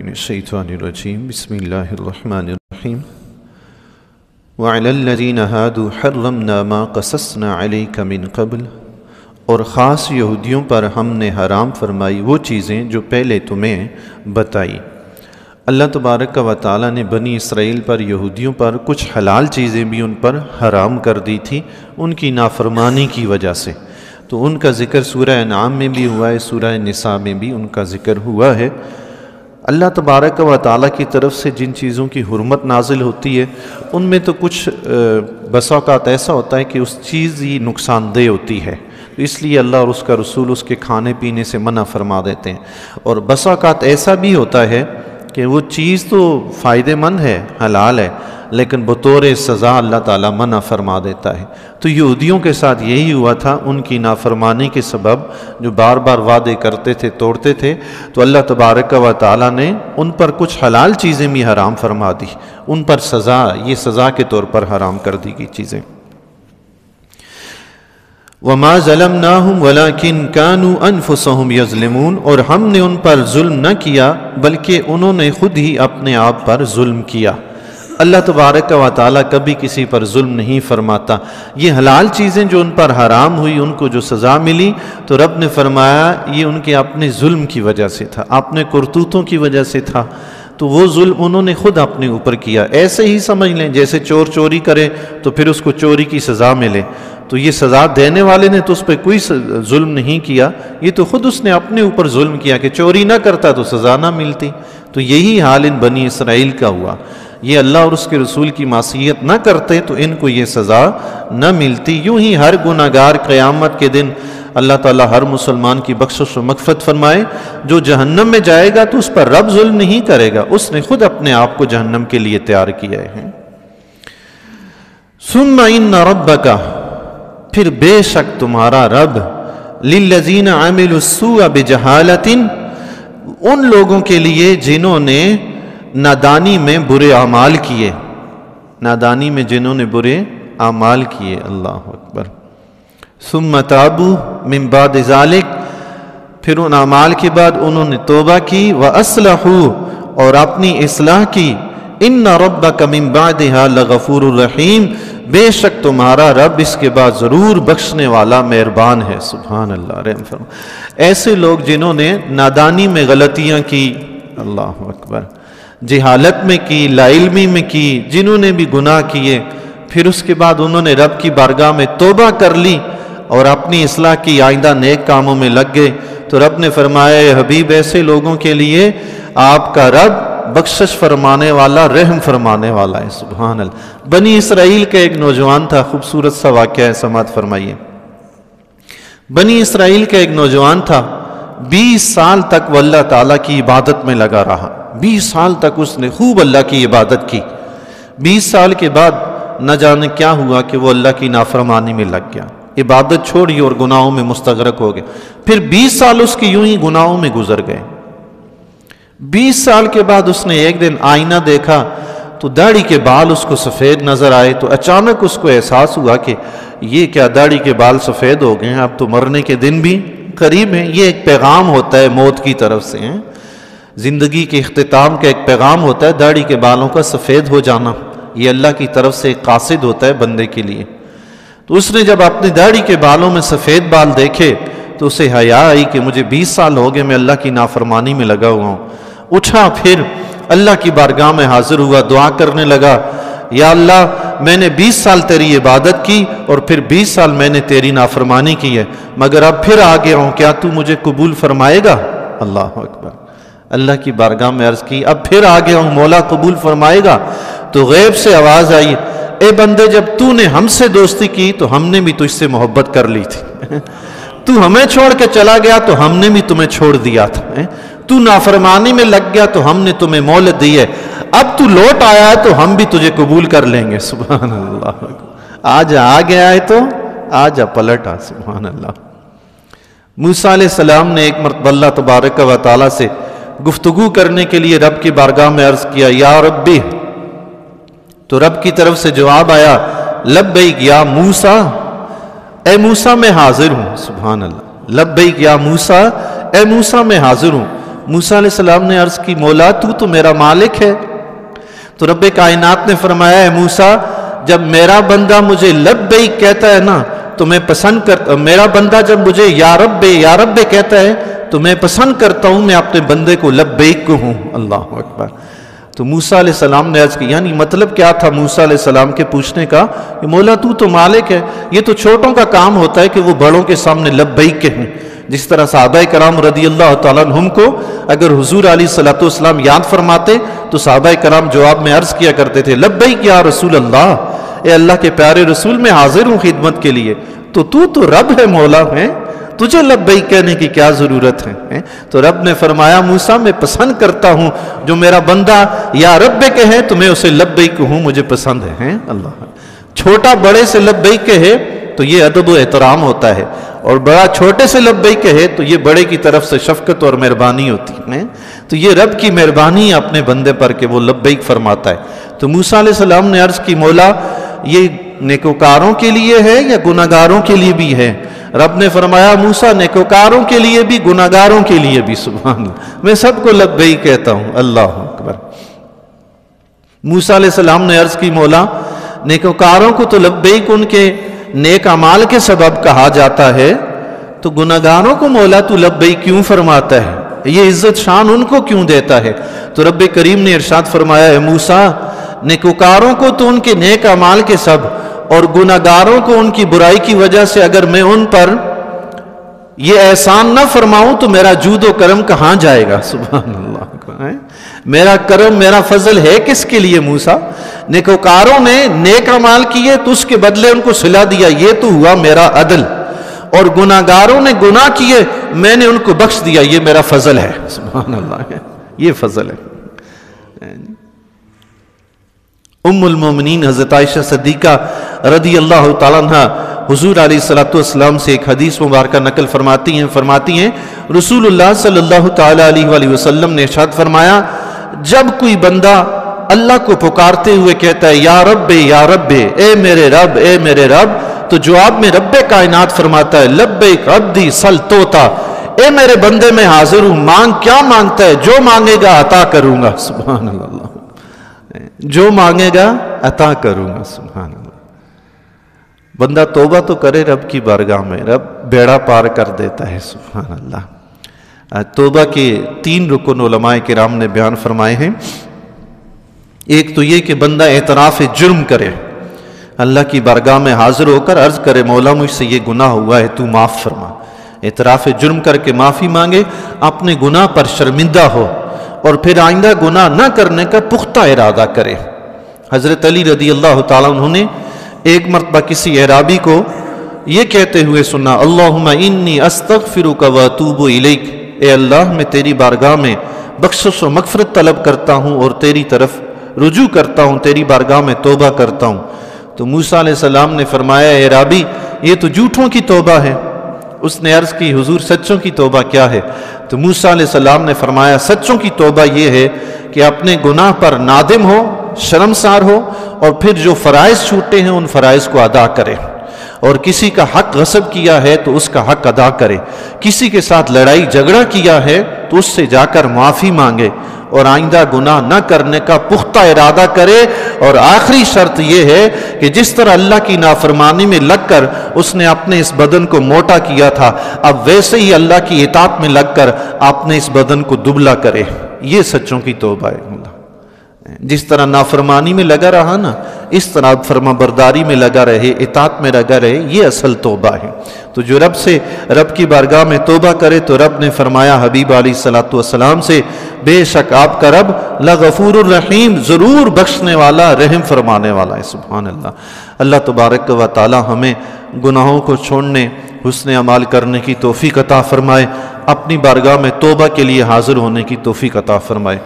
من الشیطان الرجیم بسم اللہ الرحمن الرحیم وعلی الذین ہادوا حرمنا ما قصصنا علیک من قبل، اور خاص یہودیوں پر ہم نے حرام فرمائی وہ چیزیں جو پہلے تمہیں بتائی۔ اللہ تبارک و تعالیٰ نے بنی اسرائیل پر، یہودیوں پر کچھ حلال چیزیں بھی ان پر حرام کر دی تھی ان کی نافرمانی کی وجہ سے، تو ان کا ذکر سورہ انعام میں بھی ہوا ہے، سورہ نساء میں بھی ان کا ذکر ہوا ہے۔ اللہ تبارک و تعالیٰ کی طرف سے جن چیزوں کی حرمت نازل ہوتی ہے ان میں تو کچھ بس اوقات ایسا ہوتا ہے کہ اس چیز ہی نقصان دہ ہوتی ہے، اس لیے اللہ اور اس کا رسول اس کے کھانے پینے سے منع فرما دیتے ہیں، اور بس اوقات ایسا بھی ہوتا ہے کہ وہ چیز تو فائدہ مند ہے، حلال ہے، لیکن بطور سزا اللہ تعالیٰ منع فرما دیتا ہے۔ تو یہودیوں کے ساتھ یہی ہوا تھا، ان کی نافرمانی کے سبب جو بار بار وعدے کرتے تھے، توڑتے تھے، تو اللہ تبارک و تعالیٰ نے ان پر کچھ حلال چیزیں بھی حرام فرما دی، ان پر سزا، یہ سزا کے طور پر حرام کر دی گئی چیزیں۔ وَمَا ظَلَمْنَاهُمْ وَلَكِنْ كَانُوا أَنفُسَهُمْ يَظْلِمُونَ، اور ہم نے ان پر ظلم نہ کیا بلکہ انہوں نے خود ہی اپنے آپ پر ظلم کیا۔ اللہ تبارک و تعالیٰ کبھی کسی پر ظلم نہیں فرماتا۔ یہ حلال چیزیں جو ان پر حرام ہوئی، ان کو جو سزا ملی، تو رب نے فرمایا یہ ان کے اپنے ظلم کی وجہ سے تھا، اپنے کرتوتوں کی وجہ سے تھا، تو وہ ظلم انہوں نے خود اپنے اوپر کیا۔ ایسے ہی سمجھ لیں جیسے چور چوری کرے تو پھر اس کو چوری کی سزا ملے، تو یہ سزا دینے والے نے تو اس پہ کوئی ظلم نہیں کیا، یہ تو خود اس نے اپنے اوپر ظلم کیا کہ چوری نہ کرتا تو سزا نہ ملتی۔ تو یہی حال ان بنی اسرائیل کا ہوا، یہ اللہ اور اس کے رسول کی معصیت نہ کرتے تو ان کو یہ سزا نہ ملتی۔ یوں ہی ہر گناہگار قیامت کے دن اللہ تعالیٰ ہر مسلمان کی بخشش و مغفرت فرمائے۔ جو جہنم میں جائے گا تو اس پر رب ظلم نہیں کرے گا، اس نے خود اپنے آپ کو جہنم کے لیے تیار کیا ہے۔ ثم ان ربک، پھر بے شک تمہارا رب، للذین عملوا السوء بجہالۃ، ان لوگوں کے لیے جنہوں نے نادانی میں برے اعمال کیے، نادانی میں جنہوں نے برے اعمال کیے، اللہ اکبر، ثم تابوا من بعد ذلک، پھر ان اعمال کے بعد انہوں نے توبہ کی، واصلحوا، اور اپنی اصلاح کی، ان ربک من بعدها لغفور الرحیم، بے شک تمہارا رب اس کے بعد ضرور بخشنے والا مہربان ہے۔ سبحان اللہ، رحم فرما۔ ایسے لوگ جنہوں نے نادانی میں غلطیاں کی، اللہ اکبر، جہالت میں کی، لا علمی میں کی، جنہوں نے بھی گناہ کیے، پھر اس کے بعد انہوں نے رب کی بارگاہ میں توبہ کر لی اور اپنی اصلاح کی، آئندہ نیک کاموں میں لگ گئے، تو رب نے فرمایا اے حبیب ایسے لوگوں کے لیے آپ کا رب بخشش فرمانے والا، رحم فرمانے والا ہے۔ سبحان اللہ۔ بنی اسرائیل کا ایک نوجوان تھا، خوبصورت سا واقعہ ہے، سماعت فرمائیے۔ بنی اسرائیل کا ایک نوجوان تھا، 20 سال تک وہ اللہ تعالیٰ کی عبادت میں لگا رہا، 20 سال تک اس نے خوب اللہ کی عبادت کی۔ 20 سال کے بعد نہ جانے کیا ہوا کہ وہ اللہ کی نافرمانی میں لگ گیا، عبادت چھوڑی اور گناہوں میں مستغرق ہو گیا۔ پھر 20 سال اس کی یوں ہی گناہوں میں گزر گئے۔ 20 سال کے بعد اس نے ایک دن آئینہ دیکھا تو داڑھی کے بال اس کو سفید نظر آئے، تو اچانک اس کو احساس ہوا کہ یہ کیا داڑھی کے بال سفید ہو گئے ہیں، اب تو مرنے کے دن بھی قریب ہیں۔ یہ ایک پیغام ہوتا ہے موت کی طرف سے، زندگی کے اختتام کا ایک پیغام ہوتا ہے داڑھی کے بالوں کا سفید ہو جانا، یہ اللہ کی طرف سے ایک قاصد ہوتا ہے بندے کے لیے۔ تو اس نے جب اپنی داڑھی کے بالوں میں سفید بال دیکھے تو اسے حیا آئی کہ مجھے 20 سال ہو گئے میں اللہ کی نافرمانی میں لگا ہوا ہوں۔ اٹھا، پھر اللہ کی بارگاہ میں حاضر ہوا، دعا کرنے لگا، یا اللہ میں نے 20 سال تیری عبادت کی اور پھر 20 سال میں نے تیری نافرمانی کی ہے، مگر اب پھر آ گیا ہوں، کیا تو مجھے قبول فرمائے گا؟ اللہ اکبر۔ اللہ کی بارگاہ میں عرض کی، اب پھر آ گیا ہوں، مولا قبول فرمائے گا؟ تو غیب سے آواز آئی، اے بندے جب تو نے ہم سے دوستی کی تو ہم نے بھی تجھ سے محبت کر لی تھی، تو ہمیں چھوڑ کے چلا گیا تو ہم نے بھی تمہیں چھوڑ دیا تھا، تو نافرمانی میں لگ گیا تو ہم نے تمہیں مہلت دی ہے، اب تو لوٹ آیا ہے تو ہم بھی تجھے قبول کر لیں گے۔ سبحان اللہ۔ آج آ گیا ہے تو آج پلٹ آ۔ سبحان اللہ۔ موسیٰ علیہ السلام نے ایک مرتبہ اللہ تبارک و تعالیٰ سے گفتگو کرنے کے لیے رب کی بارگاہ میں عرض کیا، یا ربی، تو رب کی طرف سے جواب آیا، لبیک یا موسیٰ، اے موسیٰ میں حاضر ہوں۔ سبحان اللہ۔ لبیک یا موسیٰ، اے موسیٰ میں حاضر ہوں۔ موسیٰ علیہ السلام نے عرض کی مولا تو میرا مالک ہے۔ تو رب کائنات نے فرمایا اے موسیٰ جب میرا بندہ مجھے لبیک کہتا ہے نا تو میں پسند کرتا، میرا بندہ جب مجھے یا رب کہتا ہے تو میں پسند کرتا ہوں میں اپنے بندے کو لبیک کہوں۔ اللہ اکبر۔ تو موسیٰ علیہ السلام نے عرض کی، یعنی مطلب کیا تھا موسیٰ علیہ السلام کے پوچھنے کا کہ مولا تو مالک ہے، یہ تو چھوٹوں کا کام ہوتا ہے کہ وہ بڑوں کے سامنے لبیک کہیں۔ جس طرح صحابہ کرام رضی اللہ تعالیٰ عنہم کو اگر حضور علیہ الصلوۃ والسلام یاد فرماتے تو صحابہ کرام جواب میں عرض کیا کرتے تھے لبیک یا رسول اللہ، اے اللہ کے پیارے رسول میں حاضر ہوں خدمت کے لیے، تو رب ہے مولا ہے، تجھے لبیک کہنے کی کیا ضرورت ہے؟ تو رب نے فرمایا موسیٰ میں پسند کرتا ہوں جو میرا بندہ یا رب کہے تو میں اسے لبیک کہوں، مجھے پسند ہے۔ اللہ، چھوٹا بڑے سے لبیک کہے تو یہ ادب و احترام ہوتا ہے، اور بڑا چھوٹے سے لبیک کہے تو یہ بڑے کی طرف سے شفقت اور مہربانی ہوتی ہے۔ تو یہ رب کی مہربانی اپنے بندے پر کہ وہ لبیک فرماتا ہے۔ تو موسیٰ علیہ السلام نے عرض کی مولا یہ نیکوکاروں کے لیے ہے یا گناہگاروں کے لیے بھی ہے؟ رب نے فرمایا موسیٰ نیکوکاروں کے لیے بھی گناہگاروں کے لیے بھی، سبحان اللہ، میں سب کو لبیک کہتا ہوں۔ اللہ اکبر۔ موسیٰ علیہ السلام نے عرض کی مولا نیکوکاروں کو تو لبیک ان کے نیک اعمال کے سبب کہا جاتا ہے، تو گناہگاروں کو مولا تو لبیک کیوں فرماتا ہے؟ یہ عزت شان ان کو کیوں دیتا ہے؟ تو رب کریم نے ارشاد فرمایا اے موسیٰ نیکوکاروں کو تو ان کے نیک اعمال کے سبب اور گناہگاروں کو ان کی برائی کی وجہ سے اگر میں ان پر یہ احسان نہ فرماؤں تو میرا جود و کرم کہاں جائے گا؟ سبحان اللہ۔ میرا کرم میرا فضل ہے کس کے لیے موسیٰ؟ نیکوکاروں نے نیک اعمال کیے تو اس کے بدلے ان کو صلہ دیا، یہ تو ہوا میرا عدل، اور گناہگاروں نے گناہ کیے میں نے ان کو بخش دیا، یہ میرا فضل ہے۔ سبحان اللہ، یہ فضل ہے۔ ام المومنین حضرت عائشہ صدیقہ رضی اللہ تعالیٰ عنہ حضور علیہ الصلوۃ والسلام سے ایک حدیث مبارکہ نقل فرماتی ہیں رسول اللہ صلی اللہ تعالیٰ علیہ وآلہ وسلم نے ارشاد فرمایا جب کوئی بندہ اللہ کو پکارتے ہوئے کہتا ہے یا رب اے میرے رب اے میرے رب، تو جواب میں رب کائنات فرماتا ہے لبیک عبدی سل توتا، اے میرے بندے میں حاضر ہوں، مانگ کیا مانگتا ہے، جو مانگے گا عطا کروں گا۔ سبحان اللہ، جو مانگے گا عطا کروں گا۔ سبحان اللہ۔ بندہ توبہ تو کرے رب کی بارگاہ میں، رب بیڑا پار کر دیتا ہے۔ سبحان اللہ۔ توبہ کے 3 رکن علماء کرام نے بیان فرمائے ہیں۔ ایک تو یہ کہ بندہ اعتراف جرم کرے، اللہ کی بارگاہ میں حاضر ہو کر عرض کرے مولا مجھ سے یہ گناہ ہوا ہے تو معاف فرما، اعتراف جرم کر کے معافی مانگے، اپنے گناہ پر شرمندہ ہو اور پھر آئندہ گناہ نہ کرنے کا پختہ ارادہ کرے۔ حضرت علی رضی اللہ تعالیٰ عنہ نے ایک مرتبہ کسی اعرابی کو یہ کہتے ہوئے سنا اللہم انی استغفرک و اتوب الیک، اے اللہ میں تیری بارگاہ میں بخشش و مغفرت طلب کرتا ہوں اور تیری طرف رجوع کرتا ہوں، تیری بارگاہ میں توبہ کرتا ہوں۔ تو موسیٰ علیہ السلام نے فرمایا اے اعرابی یہ تو جھوٹوں کی توبہ ہے۔ اس نے عرض کی حضور سچوں کی توبہ کیا ہے؟ تو موسیٰ علیہ السلام نے فرمایا سچوں کی توبہ یہ ہے کہ اپنے گناہ پر نادم ہو، شرمسار ہو، اور پھر جو فرائض چھوٹے ہیں ان فرائض کو ادا کرے، اور کسی کا حق غصب کیا ہے تو اس کا حق ادا کرے، کسی کے ساتھ لڑائی جھگڑا کیا ہے تو اس سے جا کر معافی مانگے، اور آئندہ گناہ نہ کرنے کا پختہ ارادہ کرے۔ اور آخری شرط یہ ہے کہ جس طرح اللہ کی نافرمانی میں لگ کر اس نے اپنے اس بدن کو موٹا کیا تھا، اب ویسے ہی اللہ کی اطاعت میں لگ کر اپنے اس بدن کو دبلا کرے۔ یہ سچوں کی توبہ ہے۔ جس طرح نافرمانی میں لگا رہا نا، اس طرح فرما برداری میں لگا رہے، اطاعت میں لگا رہے، یہ اصل توبہ ہے۔ تو جو رب کی بارگاہ میں توبہ کرے تو رب نے فرمایا حبیب علیہ الصلوۃ والسلام سے بے شک آپ کا رب لغفور الرحیم، ضرور بخشنے والا رحم فرمانے والا ہے۔ سبحان اللہ۔ اللہ تبارک و تعالی ہمیں گناہوں کو چھوڑنے، حسن اعمال کرنے کی توفیق عطا فرمائے، اپنی بارگاہ میں توبہ کے لیے حاضر ہونے کی توفیق عطا فرمائے۔